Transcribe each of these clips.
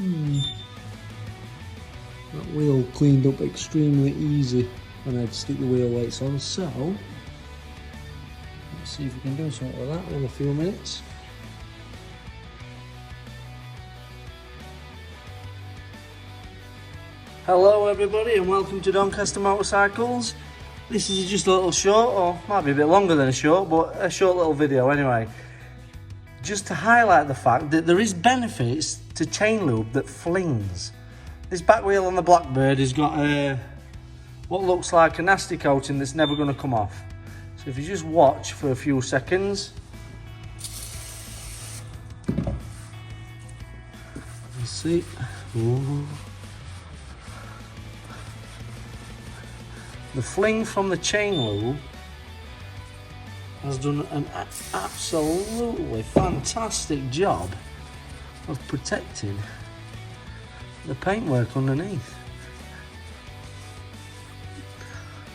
That wheel cleaned up extremely easy when I'd stick the wheel weights on, so let's see if we can do something with that in a few minutes. Hello everybody and welcome to Doncaster Motorcycles. This is just a little short, or might be a bit longer than a short, but a short little video anyway. Just to highlight the fact that there is benefits to chain lube that flings. This back wheel on the Blackbird has got what looks like a nasty coating that's never going to come off. So if you just watch for a few seconds. You see. Ooh. The fling from the chain lube has done an absolutely fantastic job of protecting the paintwork underneath.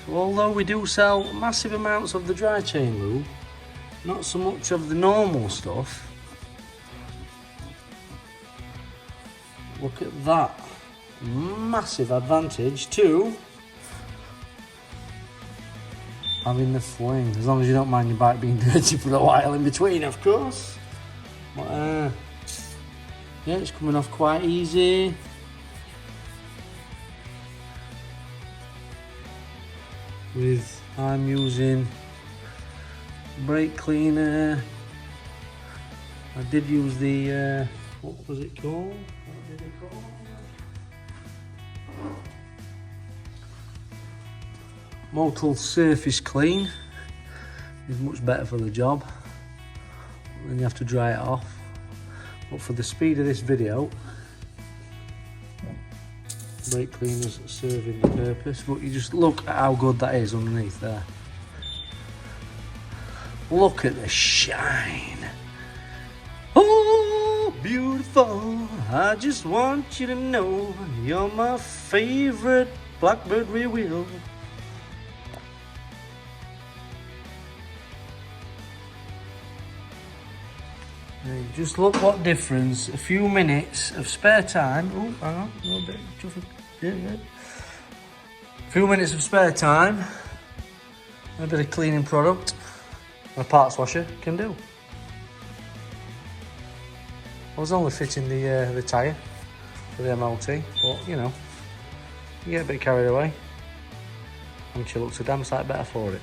So although we do sell massive amounts of the dry chain lube, not so much of the normal stuff, look at that massive advantage to having the fling, as long as you don't mind your bike being dirty for a while in between, of course. But yeah, it's coming off quite easy. I'm using brake cleaner. I did use the what was it called? What did it call? Motul Surface Clean is much better for the job. Then you have to dry it off. But for the speed of this video, brake cleaner's serving the purpose. But you just look at how good that is underneath there. Look at the shine. Oh, beautiful. I just want you to know you're my favorite Blackbird rear wheel. Just look what difference a few minutes of spare time. Oh, hang on, a little bit. Yeah. A few minutes of spare time, a bit of cleaning product, and a parts washer can do. I was only fitting the tyre for the MOT, but you know, you get a bit carried away, and she looks a damn sight better for it.